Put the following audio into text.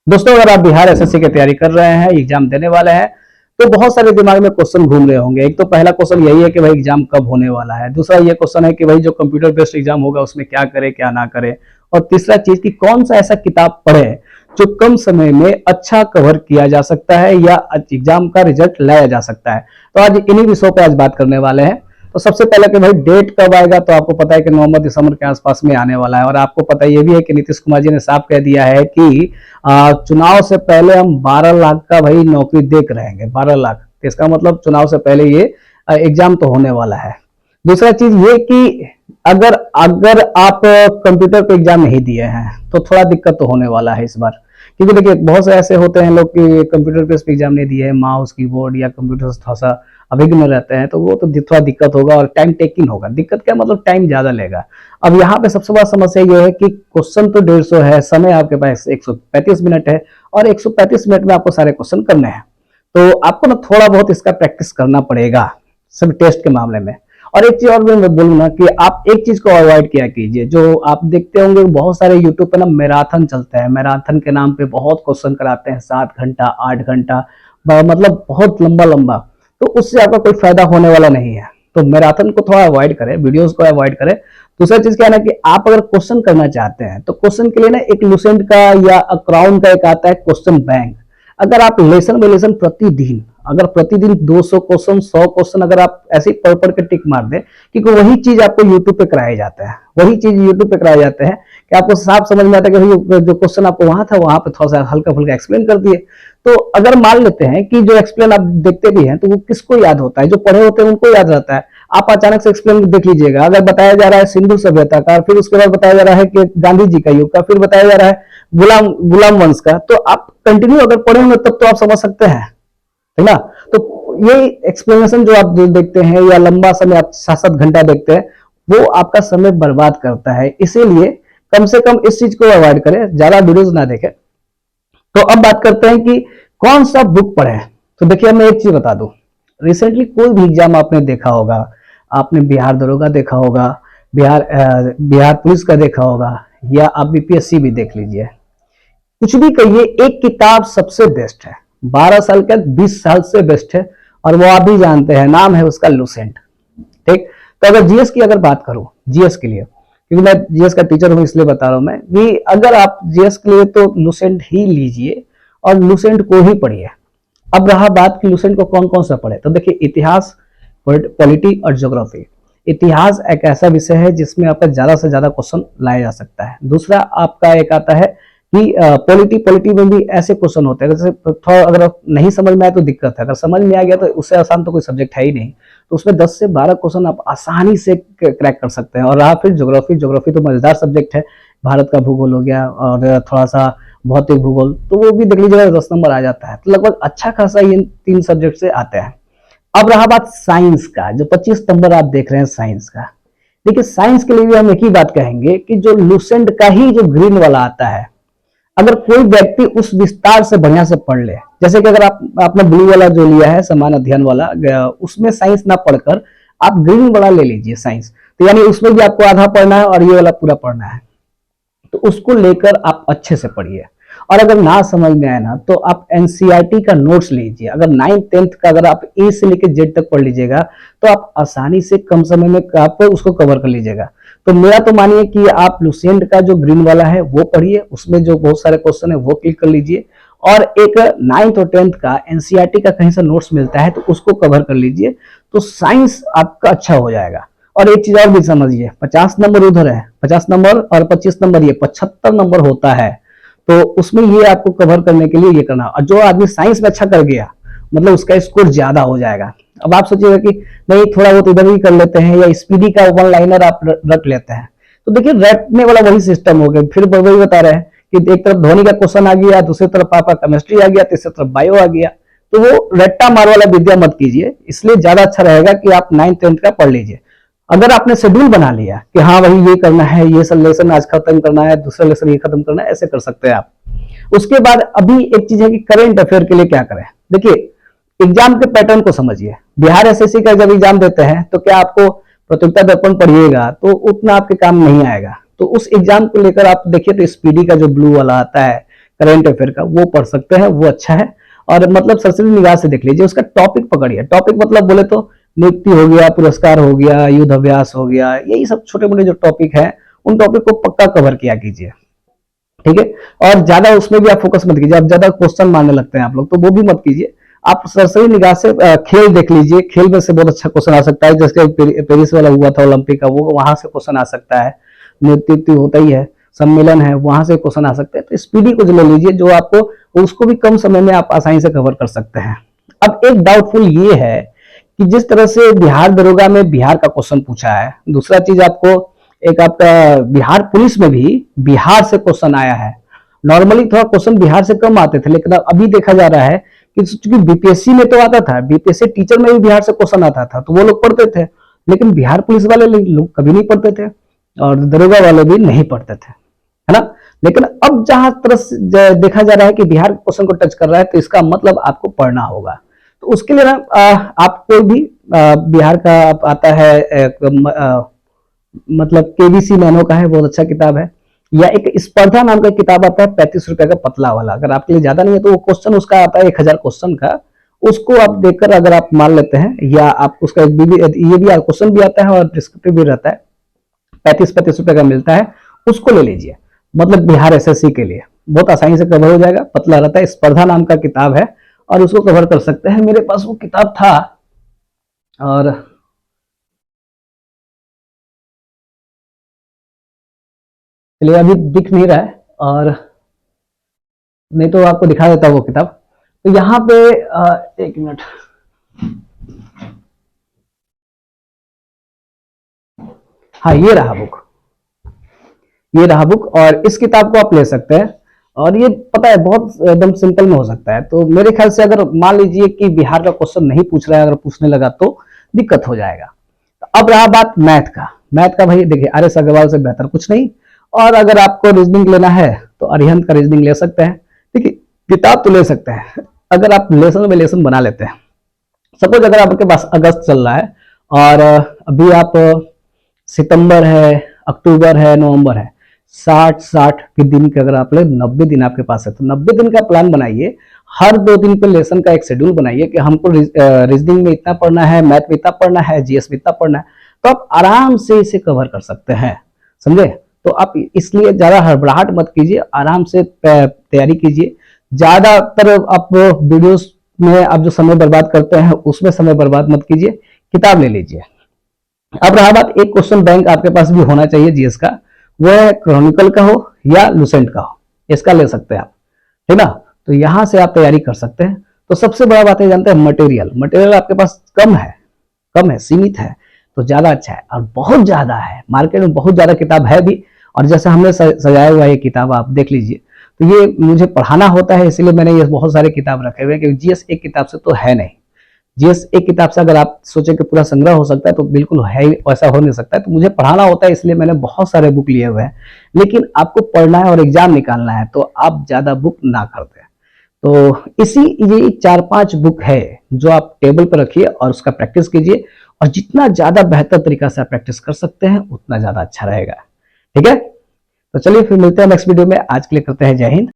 दोस्तों, अगर आप बिहार एसएससी की तैयारी कर रहे हैं, एग्जाम देने वाले हैं, तो बहुत सारे दिमाग में क्वेश्चन घूम रहे होंगे। एक तो पहला क्वेश्चन यही है कि भाई एग्जाम कब होने वाला है। दूसरा ये क्वेश्चन है कि भाई जो कंप्यूटर बेस्ड एग्जाम होगा उसमें क्या करे क्या ना करे। और तीसरा चीज कि कौन सा ऐसा किताब पढ़े जो कम समय में अच्छा कवर किया जा सकता है या एग्जाम का रिजल्ट लाया जा सकता है। तो आज इन्हीं विषयों पर आज बात करने वाले हैं। तो सबसे पहले कि भाई डेट कब आएगा, तो आपको पता है कि नवंबर दिसंबर के आसपास में आने वाला है। और आपको पता ये भी है कि नीतीश कुमार जी ने साफ कह दिया है कि चुनाव से पहले हम 12 लाख का भाई नौकरी देख रहेंगे। 12 लाख, तो इसका मतलब चुनाव से पहले ये एग्जाम तो होने वाला है। दूसरा चीज ये कि अगर अगर आप कंप्यूटर पे एग्जाम नहीं दिए हैं तो थोड़ा दिक्कत तो होने वाला है इस बार। क्योंकि देखिए बहुत से ऐसे होते हैं लोग कि कंप्यूटर पे एग्जाम नहीं दिए, माउस कीबोर्ड या कंप्यूटर से थोड़ा सा अभिज्ञ रहते हैं, तो वो तो थोड़ा दिक्कत होगा और टाइम टेकिंग होगा। दिक्कत क्या मतलब टाइम ज्यादा लेगा। अब यहाँ पे सबसे बड़ा समस्या ये है कि क्वेश्चन तो 150 है, समय आपके पास 135 मिनट है और 135 मिनट में आपको सारे क्वेश्चन करने हैं। तो आपको ना थोड़ा बहुत इसका प्रैक्टिस करना पड़ेगा सब टेस्ट के मामले में। और एक चीज और मैं बोलूंगा कि आप एक चीज को अवॉइड किया कीजिए। जो आप देखते होंगे बहुत सारे यूट्यूब पे ना मैराथन चलते हैं, मैराथन के नाम पे बहुत क्वेश्चन कराते हैं, 7 घंटा 8 घंटा, मतलब बहुत लंबा लंबा। तो उससे आपका कोई फायदा होने वाला नहीं है। तो मैराथन को थोड़ा अवॉइड करें, वीडियोस को अवॉइड करें। दूसरा चीज क्या है ना कि आप अगर क्वेश्चन करना चाहते हैं तो क्वेश्चन के लिए ना एक लुसेंट का या क्राउन का एक आता है क्वेश्चन बैंक। अगर आप लेसन बाय लेसन प्रतिदिन, अगर प्रतिदिन 200 क्वेश्चन 100 क्वेश्चन अगर आप ऐसे ही पढ़ के टिक मार दे, क्योंकि वही चीज आपको यूट्यूब पे कराए जाते हैं, वही चीज यूट्यूब पे कराए जाते हैं कि आपको साफ समझ में आता है कि जो क्वेश्चन आपको वहां था वहां पे थोड़ा सा हल्का फुल्का एक्सप्लेन कर दिए। तो अगर मान लेते हैं कि जो एक्सप्लेन आप देखते भी हैं तो वो किसको याद होता है, जो पढ़े होते हैं उनको याद रहता है। आप अचानक से एक्सप्लेन देख लीजिएगा, अगर बताया जा रहा है सिंधु सभ्यता का, फिर उसके बाद बताया जा रहा है कि गांधी जी का युग का, फिर बताया जा रहा है गुलाम गुलाम वंश का, तो आप कंटिन्यू अगर पढ़े होंगे तब तो आप समझ सकते हैं, है ना। तो ये एक्सप्लेनेशन जो आप देखते हैं या लंबा समय आप 7-7 घंटा देखते हैं, वो आपका समय बर्बाद करता है। इसीलिए कम से कम इस चीज को अवॉइड करें, ज्यादा वीडियोस ना देखें। तो अब बात करते हैं कि कौन सा बुक पढ़े। तो देखिए मैं एक चीज बता दूं, रिसेंटली कोई भी एग्जाम आपने देखा होगा, आपने बिहार दरोगा देखा होगा, बिहार पुलिस का देखा होगा, या आप बीपीएससी भी देख लीजिए, कुछ भी कहिए, एक किताब सबसे बेस्ट है। 12 साल का 20 साल से बेस्ट है, और वो आप भी जानते हैं, नाम है उसका लुसेंट। ठीक। तो अगर जीएस की अगर बात करूं, जीएस के लिए, क्योंकि मैं जीएस का टीचर हूं इसलिए बता रहा हूं मैं कि अगर आप जीएस के लिए तो लुसेंट ही लीजिए और लुसेंट को ही पढ़िए। अब रहा बात कि लुसेंट को कौन कौन सा पढ़े, तो देखिए इतिहास, पॉलिटी और ज्योग्राफी। इतिहास एक ऐसा विषय है जिसमें आपका ज्यादा से ज्यादा क्वेश्चन लाया जा सकता है। दूसरा आपका एक आता है कि पॉलिटी में भी ऐसे क्वेश्चन होते हैं, जैसे थोड़ा अगर नहीं समझ में आए तो दिक्कत है, अगर समझ में आ गया तो उससे आसान तो कोई सब्जेक्ट है ही नहीं। तो उसमें 10 से 12 क्वेश्चन आप आसानी से क्रैक कर सकते हैं। और रहा फिर ज्योग्राफी, ज्योग्राफी तो मजेदार सब्जेक्ट है, भारत का भूगोल हो गया और थोड़ा सा भौतिक भूगोल, तो वो भी देख लीजिएगा 10 नंबर आ जाता है। तो लगभग अच्छा खासा ये 3 सब्जेक्ट से आते हैं। अब रहा बात साइंस का, जो 25 नंबर आप देख रहे हैं साइंस का। देखिए साइंस के लिए भी हम एक ही बात कहेंगे कि जो लुसेंट का ही जो ग्रीन वाला आता है, अगर कोई व्यक्ति उस विस्तार से बढ़िया से पढ़ ले, जैसे कि अगर आपने ब्लू वाला जो लिया है समान अध्ययन वाला, उसमें साइंस ना पढ़कर आप ग्रीन वाला ले लीजिए साइंस, तो यानी उसमें भी आपको आधा पढ़ना है और ये वाला पूरा पढ़ना है। तो उसको लेकर आप अच्छे से पढ़िए। और अगर ना समझ में आए ना तो आप एनसीईआरटी का नोट्स लीजिए। अगर 9th-10th का अगर आप ए से लेकर जेड तक पढ़ लीजिएगा तो आप आसानी से कम समय में आप उसको कवर कर लीजिएगा। तो मेरा तो मानिए कि आप लुसेंट का जो ग्रीन वाला है वो पढ़िए, उसमें जो बहुत सारे क्वेश्चन है वो क्लिक कर लीजिए। और एक 9th और 10th का एनसीईआरटी का कहीं से नोट्स मिलता है तो उसको कवर कर लीजिए, तो साइंस आपका अच्छा हो जाएगा। और एक चीज और भी समझिए, 50 नंबर उधर है, 50 नंबर और 25 नंबर ये 75 नंबर होता है। तो उसमें ये आपको कवर करने के लिए ये करना, और जो आदमी साइंस में अच्छा कर गया मतलब उसका स्कोर ज्यादा हो जाएगा। अब आप सोचिएगा कि नहीं थोड़ा बहुत इधर भी कर लेते हैं या स्पीडी का वन लाइनर आप रट लेते हैं, तो देखिए रटने वाला वही सिस्टम हो गया। फिर वही बता रहे हैं कि एक तरफ धोनी का क्वेश्चन आ गया, दूसरी तरफ आपका केमिस्ट्री आ गया, तीसरी तरफ बायो आ गया। तो वो रट्टा मार वाला विद्या मत कीजिए, इसलिए ज्यादा अच्छा रहेगा कि आप 9th-10th का पढ़ लीजिए। अगर आपने शेड्यूल बना लिया कि हाँ भाई ये करना है, ये सब लेसन आज खत्म करना है, दूसरा लेसन ये खत्म करना है, ऐसे कर सकते हैं आप। उसके बाद अभी एक चीज है कि करंट अफेयर के लिए क्या करें। देखिए एग्जाम के पैटर्न को समझिए। बिहार एसएससी का जब एग्जाम देते हैं तो क्या आपको प्रतियोगिता दर्पण पढ़िएगा तो उतना आपके काम नहीं आएगा। तो उस एग्जाम को लेकर आप देखिए तो स्पीडी का जो ब्लू वाला आता है, करेंट अफेयर का, वो पढ़ सकते हैं, वो अच्छा है। और मतलब सरसरी निगाह से देख लीजिए, उसका टॉपिक पकड़िए। टॉपिक मतलब बोले तो नियुक्ति हो गया, पुरस्कार हो गया, युद्ध अभ्यास हो गया, यही सब छोटे मोटे जो टॉपिक है उन टॉपिक को पक्का कवर किया कीजिए, ठीक है। और ज्यादा उसमें भी आप फोकस मत कीजिए, आप ज्यादा क्वेश्चन मारने लगते हैं आप लोग, तो वो भी मत कीजिए। आप सरसरी निगाह से खेल देख लीजिए, खेल में से बहुत अच्छा क्वेश्चन आ सकता है, जैसे पेरिस वाला हुआ था ओलंपिक का, वो वहां से क्वेश्चन आ सकता है। नियुक्ति होता ही है, सम्मेलन है, वहां से क्वेश्चन आ सकते हैं। तो स्पीडी को जो ले लीजिए, जो आपको उसको भी कम समय में आप आसानी से कवर कर सकते हैं। अब एक डाउटफुल ये है कि जिस तरह से बिहार दरोगा में बिहार का क्वेश्चन पूछा है, दूसरा चीज आपको एक आपका बिहार पुलिस में भी बिहार से क्वेश्चन आया है। नॉर्मली थोड़ा क्वेश्चन बिहार से कम आते थे, लेकिन अभी देखा जा रहा है कि चूंकि बीपीएससी में तो आता था, बीपीएससी टीचर में भी बिहार से क्वेश्चन आता था, तो वो लोग पढ़ते थे। लेकिन बिहार पुलिस वाले लोग कभी नहीं पढ़ते थे, और दरोगा वाले भी नहीं पढ़ते थे, है ना। लेकिन अब जहां तरह देखा जा रहा है कि बिहार क्वेश्चन को टच कर रहा है, तो इसका मतलब आपको पढ़ना होगा। तो उसके लिए ना आप कोई भी बिहार का आता है, मतलब केवीसी नैनो का है, बहुत अच्छा किताब है। या एक स्पर्धा नाम का किताब आता है 35 रुपए का, पतला वाला, अगर आपके लिए ज्यादा नहीं है तो वो क्वेश्चन उसका आता है 1000 क्वेश्चन का, उसको आप देखकर अगर आप मान लेते हैं, या आप उसका ये भी क्वेश्चन भी आता है और डिस्क्रिप्टिव भी रहता है, 35-35 रुपए का मिलता है, उसको ले लीजिए। मतलब बिहार एसएससी के लिए बहुत आसानी से कवर हो जाएगा, पतला रहता है, स्पर्धा नाम का किताब है, और उसको कवर कर सकते हैं। मेरे पास वो किताब था, और चलिए अभी दिख नहीं रहा है, और नहीं तो आपको दिखा देता वो किताब। तो यहाँ पे एक मिनट, हाँ ये रहा बुक, ये रहा बुक, और इस किताब को आप ले सकते हैं। और ये पता है बहुत एकदम सिंपल में हो सकता है। तो मेरे ख्याल से अगर मान लीजिए कि बिहार का क्वेश्चन नहीं पूछ रहा है, अगर पूछने लगा तो दिक्कत हो जाएगा। तो अब रहा बात मैथ का। मैथ का भाई देखिए, आर एस अग्रवाल से बेहतर कुछ नहीं। और अगर आपको रीजनिंग लेना है तो अरिहंत का रीजनिंग ले सकते हैं। देखिए किताब तो ले सकते हैं, अगर आप लेसन में लेसन बना लेते हैं। सपोज अगर आपके पास अगस्त चल रहा है, और अभी आप सितंबर है, अक्टूबर है, नवंबर है, 60-60 के दिन के अगर आप ले, 90 दिन आपके पास है, तो 90 दिन का प्लान बनाइए। हर 2 दिन पे लेसन का एक शेड्यूल बनाइए कि हमको रीजनिंग में इतना पढ़ना है, मैथ में इतना पढ़ना है, जीएस में इतना पढ़ना है, तो आप आराम से इसे कवर कर सकते हैं, समझे। तो आप इसलिए ज्यादा हड़बड़ाहट मत कीजिए, आराम से तैयारी कीजिए। ज्यादातर आप वीडियोस में आप जो समय बर्बाद करते हैं, उसमें समय बर्बाद मत कीजिए, किताब ले लीजिए। अब रहा बात, एक क्वेश्चन बैंक आपके पास भी होना चाहिए जीएस का, वो है क्रॉनिकल का हो या लुसेंट का हो, इसका ले सकते हैं आप, ठीक ना। तो यहां से आप तैयारी कर सकते हैं। तो सबसे बड़ा बात है, जानते हैं मटेरियल, मटेरियल आपके पास कम है, सीमित है, तो ज्यादा अच्छा है। और बहुत ज्यादा है, मार्केट में बहुत ज्यादा किताब है भी, और जैसे हमने सजाया हुआ ये किताब आप देख लीजिए। तो ये मुझे पढ़ाना होता है, इसलिए मैंने ये बहुत सारे किताब रखे हुए हैं, क्योंकि जीएस एक किताब से तो है नहीं। जीएस एक किताब से अगर आप सोचे कि पूरा संग्रह हो सकता है, तो बिल्कुल है, वैसा हो नहीं सकता है। तो मुझे पढ़ाना होता है, इसलिए मैंने बहुत सारे बुक लिए हुए हैं। लेकिन आपको पढ़ना है और एग्जाम निकालना है, तो आप ज्यादा बुक ना खरीदें। तो ये 4-5 बुक है जो आप टेबल पर रखिए और उसका प्रैक्टिस कीजिए, और जितना ज्यादा बेहतर तरीका से आप प्रैक्टिस कर सकते हैं, उतना ज्यादा अच्छा रहेगा, ठीक है। तो चलिए फिर मिलते हैं नेक्स्ट वीडियो में। आज के लिए करते हैं जय हिंद।